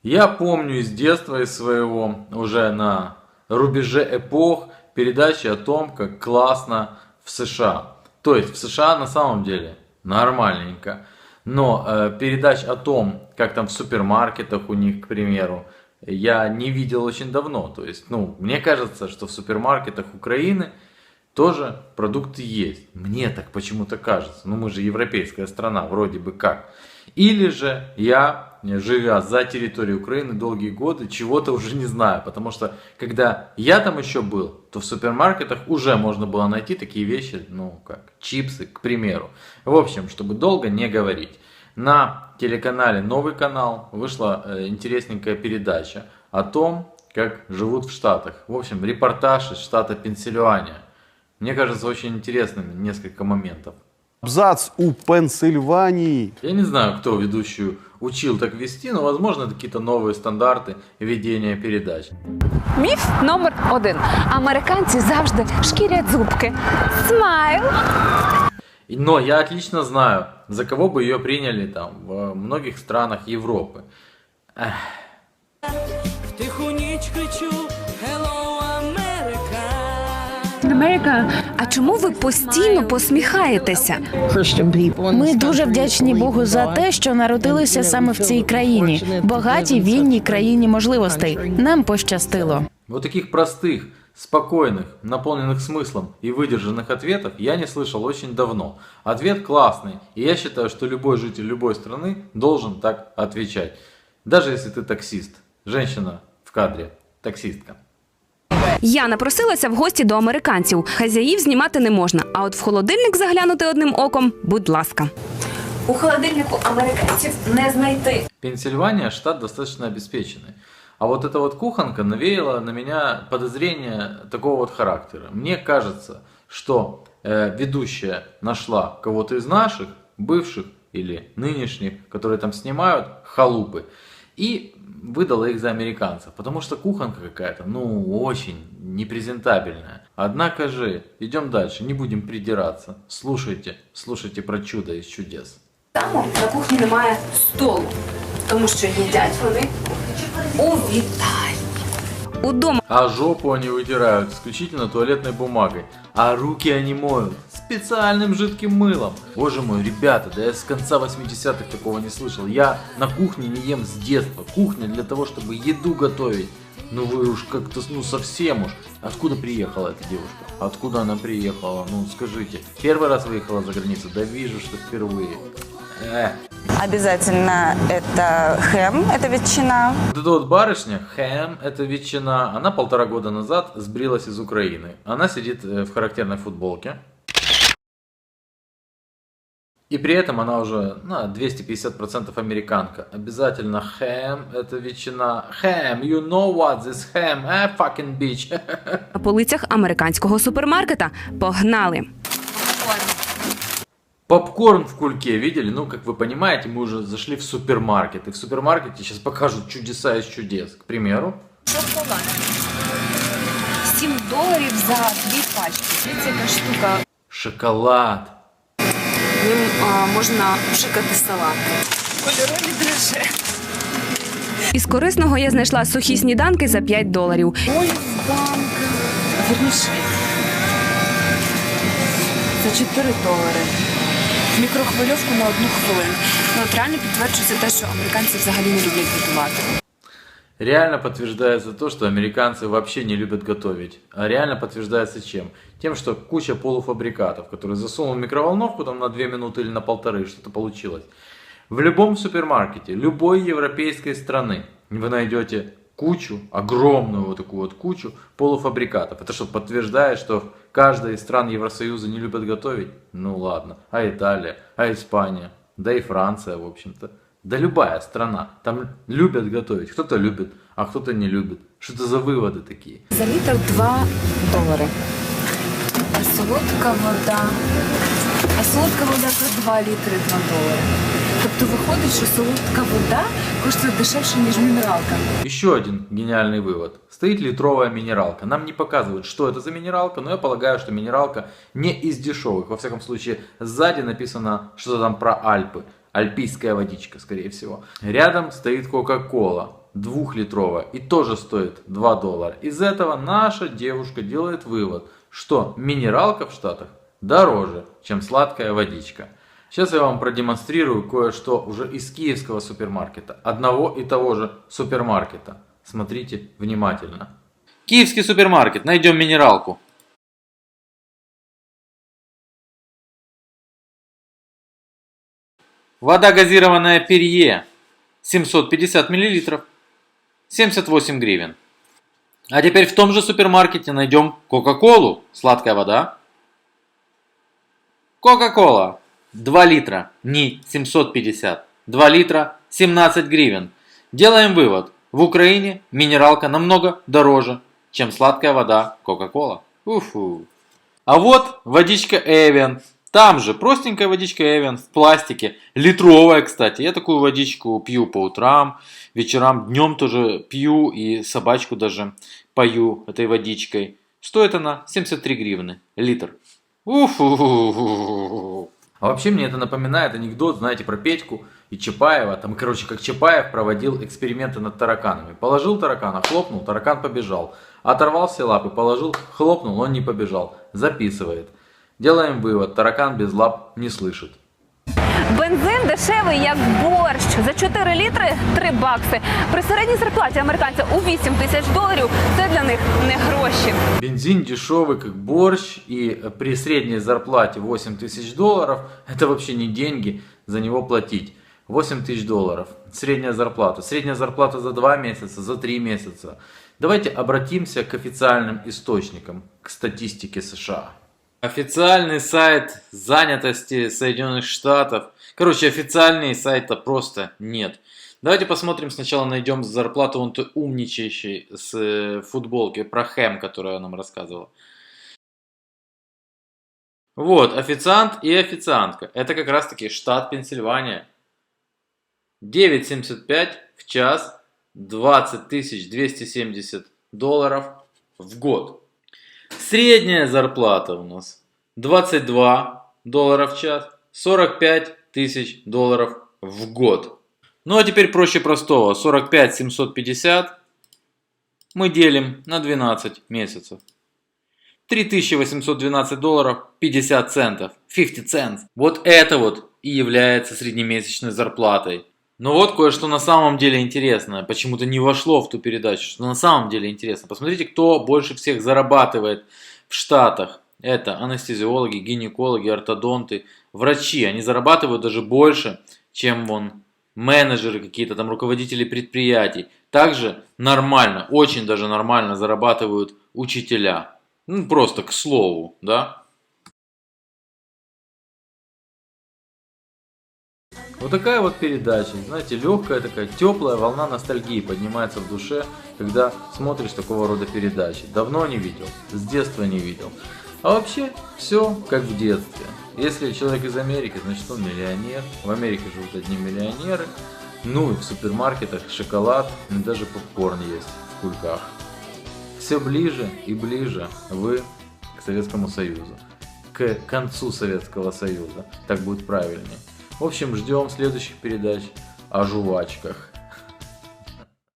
Я помню из детства, из своего, уже на рубеже эпох, передачи о том, как классно в США. То есть в США на самом деле нормальненько. Но передач о том, как там в супермаркетах у них, к примеру, я не видел очень давно. То есть, мне кажется, что в супермаркетах Украины тоже продукты есть. Мне так почему-то кажется. Мы же европейская страна, вроде бы как. Или же я, живя за территорией Украины долгие годы, чего-то уже не знаю. Потому что, когда я там еще был, то в супермаркетах уже можно было найти такие вещи, как чипсы, к примеру. В общем, чтобы долго не говорить. На телеканале «Новый канал» вышла интересненькая передача о том, как живут в Штатах. В общем, репортаж из штата Пенсильвания. Мне кажется, очень интересными несколько моментов. Абзац у Пенсильвании. Я не знаю, кто ведущую учил так вести, но, возможно, это какие-то новые стандарты ведения передач. Міф номер 1. Американці завжди шкірять зубки. Смайл! Но я отлично знаю, за кого бы ее приняли там в многих странах Европы. А чому ви постійно посміхаєтеся? Ми дуже вдячні Богу за те, що народилися саме в цій країні, багатій вільній країні можливостей. Нам пощастило. Вот таких простых, спокойных, наполненных смыслом и выдержанных ответов я не слышал очень давно. Ответ классный, и я считаю, что любой житель любой страны должен так отвечать. Даже если ты таксист. Женщина в кадре, таксистка. Я напросилася в гості до американців. Хазяїв знімати не можна, а от в холодильник заглянути одним оком – будь ласка. У холодильнику американців не знайти. Пенсильвания штат достаточно обеспеченный. А вот эта вот кухонка навеяла на меня подозрение такого вот характера. Мне кажется, что ведущая нашла кого-то из наших, бывших или нынешних, которые там снимают, халупы, и выдала их за американцев. Потому что кухонка какая-то, очень непрезентабельная. Однако же, идем дальше, не будем придираться. Слушайте про чудо из чудес. Там на кухні немає столу, тому що їдять вони у вітальні. Удома А жопу они вытирают исключительно туалетной бумагой. А руки они моют специальным жидким мылом. Боже мой, ребята, да я с конца 80-х такого не слышал. Я на кухне не ем с детства. Кухня для того, чтобы еду готовить. Вы уж как-то, совсем уж. Откуда приехала эта девушка? Откуда она приехала? Скажите. Первый раз выехала за границу? Да вижу, что впервые. Обязательно это хэм, это ветчина. Вот эта вот барышня, хэм, это ветчина, она 1,5 года назад сбрилась из Украины. Она сидит в характерной футболке. И при этом она уже 250% американка. Обязательно хэм, это ветчина. Хэм, you know what this ham, fucking bitch. на полицях американського супермаркета. Погнали! Попкорн в кульке, видели? Как вы понимаете, мы уже зашли в супермаркет. И в супермаркете сейчас покажут чудеса из чудес. К примеру. Шоколад. $7 за 2 пачки. Це яка штука. Шоколад. Ним можна пшикати салати. Кольорові драже. Із корисного я знайшла сухі сніданки за $5. Ой, банка. Вірніше. За $4. Мікрохвильовку на 1 хвилину. От реально підтверджується те, що американці взагалі не люблять готувати. Реально подтверждается то, что американцы вообще не любят готовить. А реально подтверждается чем? Тем, что куча полуфабрикатов, которые засунул в микроволновку там на 2 минуты или на 1,5, что-то получилось. В любом супермаркете, любой европейской страны вы найдете кучу, огромную вот такую вот кучу полуфабрикатов. Это что, подтверждает, что каждая из стран Евросоюза не любит готовить? Ладно. А Италия, а Испания, да и Франция, в общем-то. Да любая страна. Там любят готовить. Кто-то любит, а кто-то не любит. Что это за выводы такие? За літр $2. А солодка вода за 2 літри $2. Тобто виходить, що солодка вода коштує дешевше, ніж мінералка. Еще один гениальный вывод. Стоит литровая минералка. Нам не показывают, что это за минералка, но я полагаю, что минералка не из дешевых. Во всяком случае, сзади написано что-то там про Альпы. Альпийская водичка, скорее всего. Рядом стоит Кока-Кола. 2-литровая и тоже стоит $2. Из этого наша девушка делает вывод, что минералка в Штатах дороже, чем сладкая водичка. Сейчас я вам продемонстрирую кое-что уже из киевского супермаркета. Одного и того же супермаркета. Смотрите внимательно. Киевский супермаркет. Найдем минералку. Вода газированная Перье. 750 мл. 78 гривен. А теперь в том же супермаркете найдем Кока-Колу. Сладкая вода. Кока-Кола. 2 литра. Не 750. 2 литра 17 гривен. Делаем вывод. В Украине минералка намного дороже, чем сладкая вода Кока-Кола. Уфу. А вот водичка Evian. Там же простенькая водичка Evian в пластике. Литровая, кстати. Я такую водичку пью по утрам, вечерам, днем тоже пью и собачку даже пою этой водичкой. Стоит она 73 гривны. Литр. Уфу. А вообще мне это напоминает анекдот, знаете, про Петьку и Чапаева. Там, короче, как Чапаев проводил эксперименты над тараканами. Положил таракана, хлопнул, таракан побежал. Оторвал все лапы, положил, хлопнул, он не побежал. Записывает. Делаем вывод, таракан без лап не слышит. Бензин дешевий, як борщ. За 4 літри – 3 бакси. При середній зарплаті американця у $8000 це для них не гроші. Бензин дешевый как борщ, и при средней зарплате $8000 это вообще не деньги за него платить. $8000. Средняя зарплата. Средняя зарплата за 2 месяца, за 3 месяца. Давайте обратимся к официальным источникам, к статистике США. Официальный сайт занятости Соединенных Штатов. Короче, официальный сайта просто нет. Давайте посмотрим, сначала найдем зарплату вон той умничающей с футболки про Хэм, которую я нам рассказывала. Вот, официант и официантка. Это как раз таки штат Пенсильвания. $9.75 в час, $20270 в год. Средняя зарплата у нас $22 в час, $45 000 в год. Ну а теперь проще простого. 45 750 мы делим на 12 месяцев. $3812 50 центов. 50 cents. Вот это вот и является среднемесячной зарплатой. Но вот кое-что на самом деле интересное. Почему-то не вошло в ту передачу. Что на самом деле интересно. Посмотрите, кто больше всех зарабатывает в Штатах. Это анестезиологи, гинекологи, ортодонты, врачи. Они зарабатывают даже больше, чем вон менеджеры какие-то там, руководители предприятий. Также нормально, очень даже нормально зарабатывают учителя. Ну просто к слову, да. Вот такая вот передача, знаете, легкая такая, теплая волна ностальгии поднимается в душе, когда смотришь такого рода передачи. Давно не видел, с детства не видел. А вообще, все как в детстве. Если человек из Америки, значит он миллионер. В Америке живут одни миллионеры. Ну и в супермаркетах шоколад, и даже попкорн есть в кульках. Все ближе и ближе вы к Советскому Союзу. К концу Советского Союза. Так будет правильнее. В общем, ждем следующих передач о жвачках.